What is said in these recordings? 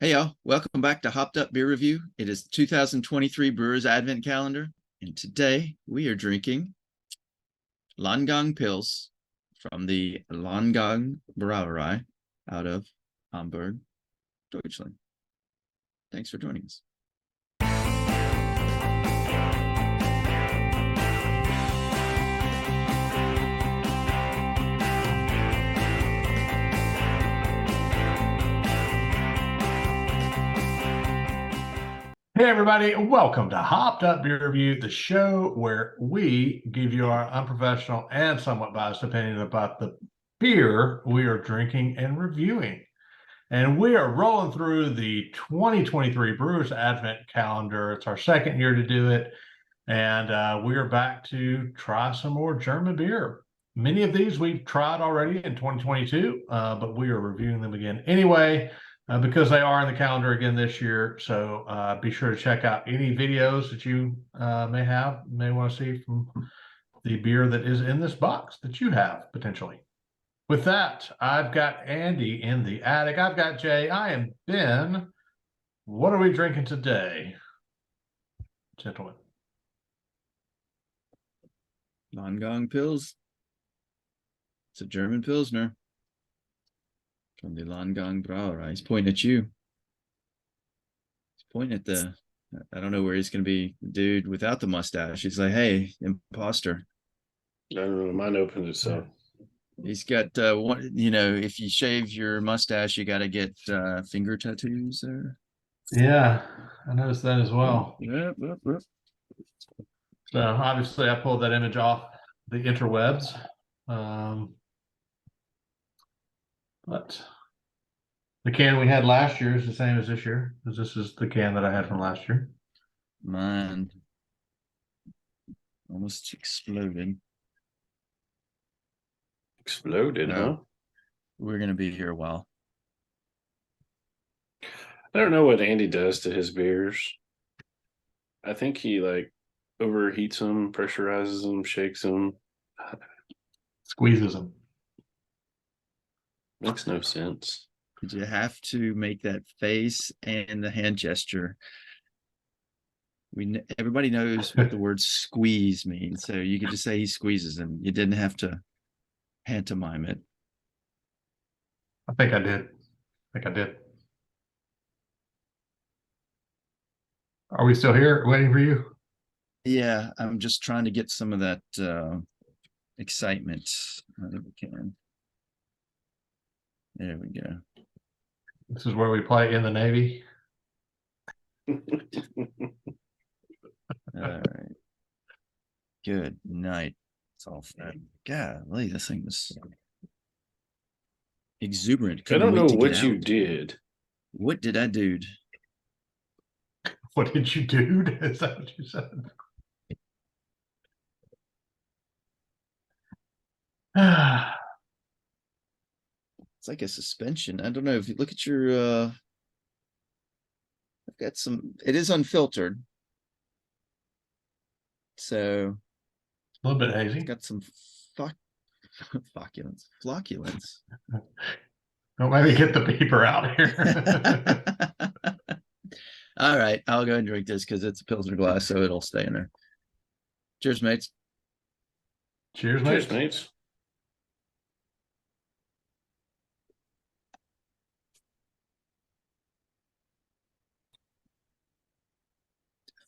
Hey y'all, welcome back to Hopped Up Beer Review. It is 2023 Brewers Advent Calendar, and today we are drinking Landgang Pils from the Landgang Brauerei out of Hamburg, Deutschland. Thanks for joining us. Hey everybody, welcome to Hopped Up Beer Review, the show where we give you our unprofessional and somewhat biased opinion about the beer we are drinking and reviewing. And we are rolling through the 2023 Brewers Advent Calendar. It's our second year to do it, and we are back to try some more German beer. Many of these we've tried already in 2022, but we are reviewing them again anyway. Because they are in the calendar again this year. So be sure to check out any videos that you may want to see from the beer that is in this box that you have potentially. With that, I've got Andy in the attic. I've got Jay. I am Ben. What are we drinking today, gentlemen? Landgang Pils. It's a German Pilsner from the Landgang Brauerei. He's pointing at you. He's pointing at I don't know where he's going to be, the dude without the mustache. He's like, hey, imposter. I don't know. Mine opened itself. He's got one, if you shave your mustache, you got to get finger tattoos there. Yeah, I noticed that as well. Yep. So obviously I pulled that image off the interwebs. But the can we had last year is the same as this year, because this is the can that I had from last year. Mine almost exploded. Exploded, huh? We're going to be here a while. I don't know what Andy does to his beers. I think he overheats them, pressurizes them, shakes them. Squeezes them. Makes no sense. Did you have to make that face and the hand gesture? Everybody knows what the word squeeze means, so you could just say he squeezes them. You didn't have to pantomime it. I think I did. Are we still here waiting for you? Yeah, I'm just trying to get some of that excitement. I think we can. There we go. This is where we play in the Navy. All right. Good night. It's all fat. Golly, this thing was exuberant. I don't know what you did. What did I do? What did you do? Is that what you said? It's like a suspension. I don't know if you look at your I've got some, it is unfiltered. So a little bit hazy. It's got some flocculence. Don't maybe get the beeper out here. All right, I'll go and drink this because it's a Pilsner glass, so it'll stay in there. Cheers, mates. Cheers, mates. Cheers, mates.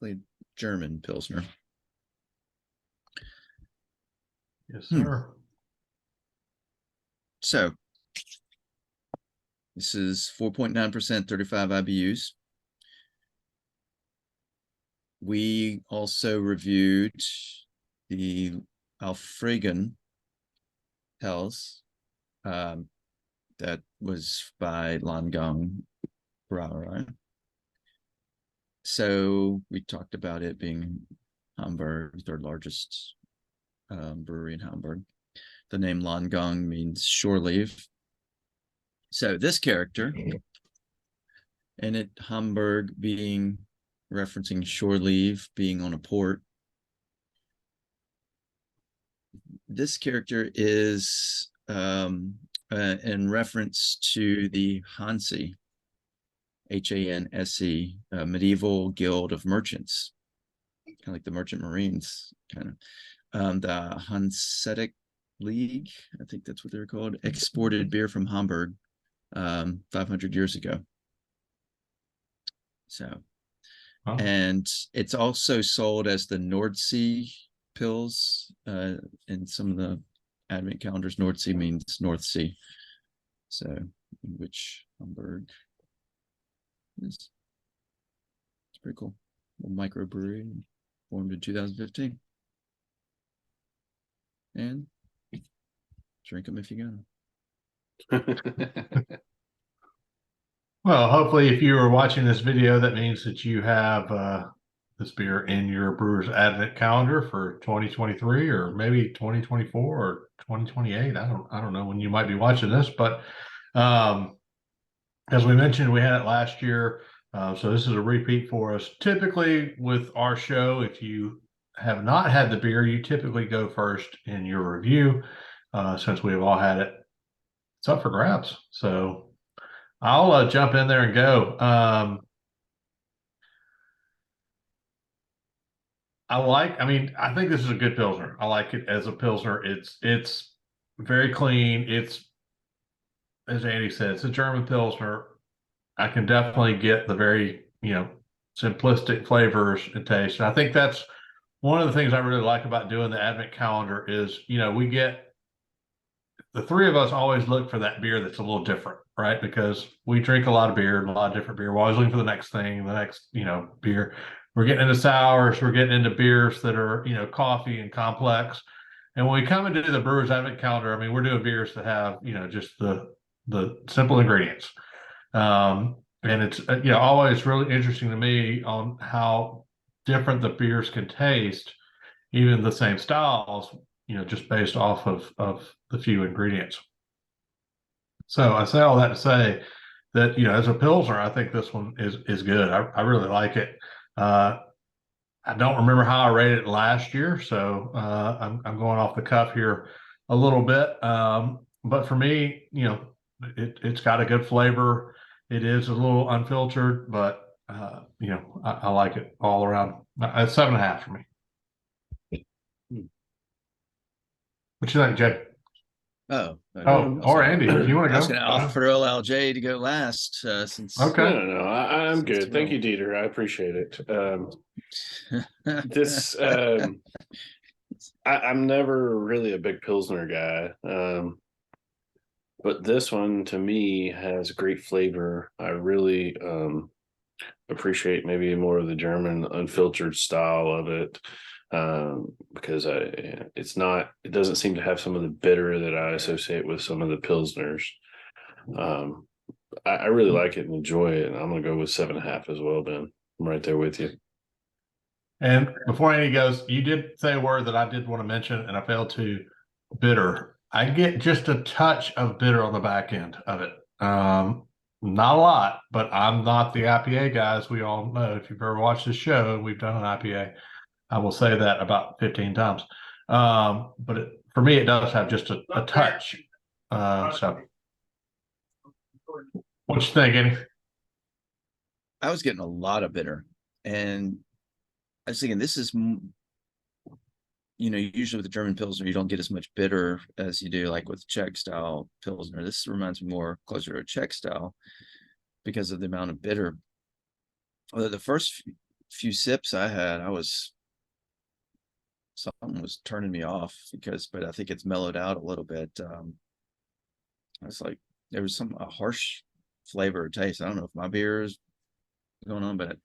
Definitely German Pilsner. Yes, sir. So this is 4.9%, 35 IBUs. We also reviewed the Alfregen Pils. That was by Landgang Brauerei. So we talked about it being Hamburg, third largest brewery in Hamburg. The name Landgang means shore leave. So this character, and it Hamburg being referencing shore leave, being on a port. This character is in reference to the Hansi Hanse, a medieval guild of merchants, kind of like the Merchant Marines, kind of. The Hanseatic League, I think that's what they're called, exported beer from Hamburg 500 years ago. So, and it's also sold as the Nordsee Pils in some of the advent calendars. Nordsee means North Sea, so which Hamburg is. It's pretty cool. A microbrewery formed in 2015. And drink them if you got them. Well, hopefully, if you are watching this video, that means that you have this beer in your brewer's advent calendar for 2023 or maybe 2024 or 2028. I don't know when you might be watching this, but as we mentioned, we had it last year, so this is a repeat for us. Typically, with our show, if you have not had the beer, you typically go first in your review. Since we've all had it, it's up for grabs. So I'll jump in there and go. I think this is a good Pilsner. I like it as a Pilsner. It's very clean. It's, as Andy said, it's a German Pilsner. I can definitely get the very, simplistic flavors and taste. And I think that's one of the things I really like about doing the advent calendar is, we get the three of us always look for that beer that's a little different, right? Because we drink a lot of beer and a lot of different beer. We're always looking for the next thing, the next, beer. We're getting into sours, we're getting into beers that are, coffee and complex. And when we come into the Brewers Advent Calendar, we're doing beers that have, just the simple ingredients. And it's, always really interesting to me on how different the beers can taste, even the same styles, just based off of the few ingredients. So I say all that to say that, as a Pilsner, I think this one is good. I really like it. I don't remember how I rated it last year, so I'm going off the cuff here a little bit. But for me, it's got a good flavor. It is a little unfiltered, but I like it all around. It's 7.5 for me. What you think, Jay? Or Andy, if you want to go. I was going to offer LLJ to go last since. Okay. No, I'm good. Thank you, Dieter. I appreciate it. I'm never really a big Pilsner guy. But this one to me has great flavor. I really appreciate maybe more of the German unfiltered style of it. Because it doesn't seem to have some of the bitter that I associate with some of the Pilsners. I really like it and enjoy it. And I'm going to go with 7.5 as well, Ben. I'm right there with you. And before Andy goes, you did say a word that I did want to mention, and I failed to. Bitter. I get just a touch of bitter on the back end of it. Not a lot, but I'm not the IPA guy, as we all know. If you've ever watched the show, we've done an IPA. I will say that about 15 times. But for me, it does have just a touch. So what you think, Andy? I was getting a lot of bitter, and I was thinking this is, usually with the German Pilsner, you don't get as much bitter as you do like with Czech style Pilsner. This reminds me more closer to a Czech style because of the amount of bitter. Although the first few sips I had, something was turning me off but I think it's mellowed out a little bit. I was like, there was a harsh flavor or taste. I don't know if my beer is going on, but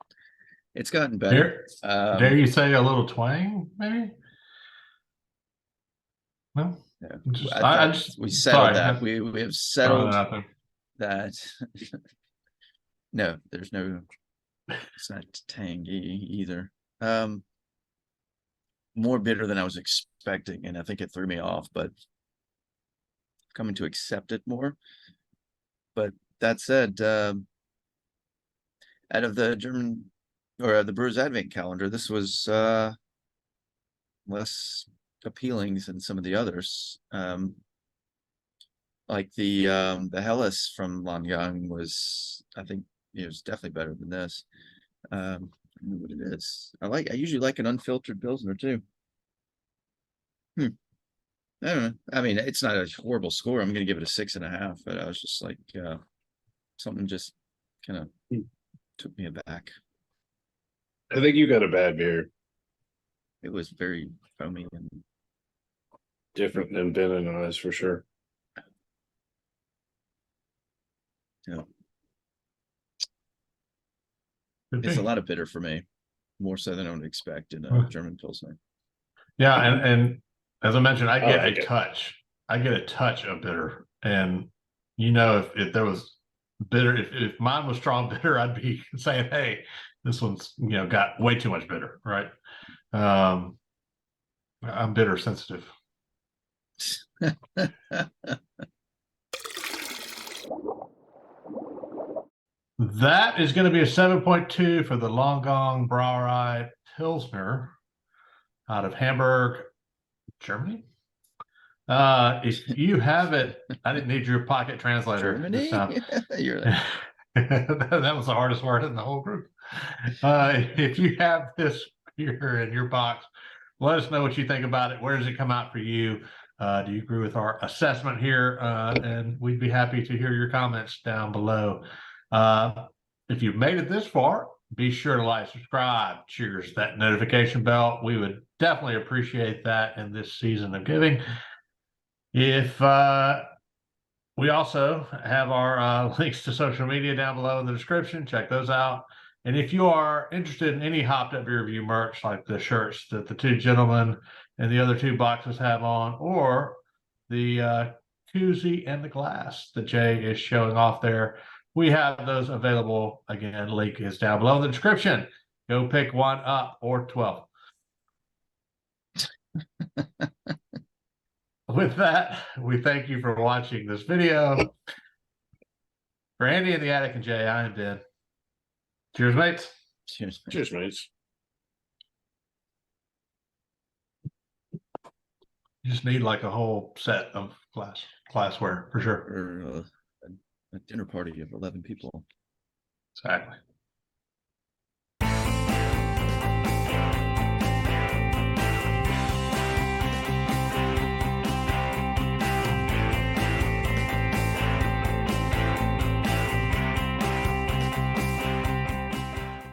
it's gotten better. Dare you say a little twang, maybe? No. Yeah. We settled that. We have settled that. No, it's not tangy either. More bitter than I was expecting, and I think it threw me off, but coming to accept it more. But that said, out of the German or the Brewers Advent Calendar, this was less appealing than some of the others. Like the Helles from Landgang was, I think, it was definitely better than this. I don't know what it is. I usually like an unfiltered Pilsner too. I don't know. I mean, it's not a horrible score. I'm gonna give it a 6.5, but I was just like, something just kind of took me aback. I think you got a bad beer. It was very foamy and Different than Ben and I's for sure. yeah, Could it's be. a lot of bitter for me, more so than I would expect in a Okay. German Pilsner. Yeah, and as I mentioned, I get like a it. touch. I get a touch of bitter, and you know, if there was bitter, if mine was strong bitter, I'd be saying, "Hey, this one's got way too much bitter." Right? I'm bitter sensitive. That is going to be a 7.2 for the Landgang Brauerei Pilsner out of Hamburg, Germany. If you have it, I didn't need your pocket translator this Germany? time. You're like, That was the hardest word in the whole group. If you have this beer in your box, let us know what you think about it. Where does it come out for you? Do you agree with our assessment here? And we'd be happy to hear your comments down below. If you've made it this far, be sure to like, subscribe, cheers that notification bell. We would definitely appreciate that in this season of giving. If we also have our links to social media down below in the description. Check those out. And if you are interested in any Hopped Up Beer Review merch, like the shirts that the two gentlemen and the other two boxes have on, or the koozie and the glass that Jay is showing off there, we have those available. Again, link is down below in the description. Go pick one up, or 12. With that, we thank you for watching this video. For Andy in the Attic and Jay, I am Ben. Cheers, mates. cheers. Cheers, mates. You just need like a whole set of glassware for sure. Or a dinner party of 11 people. Exactly.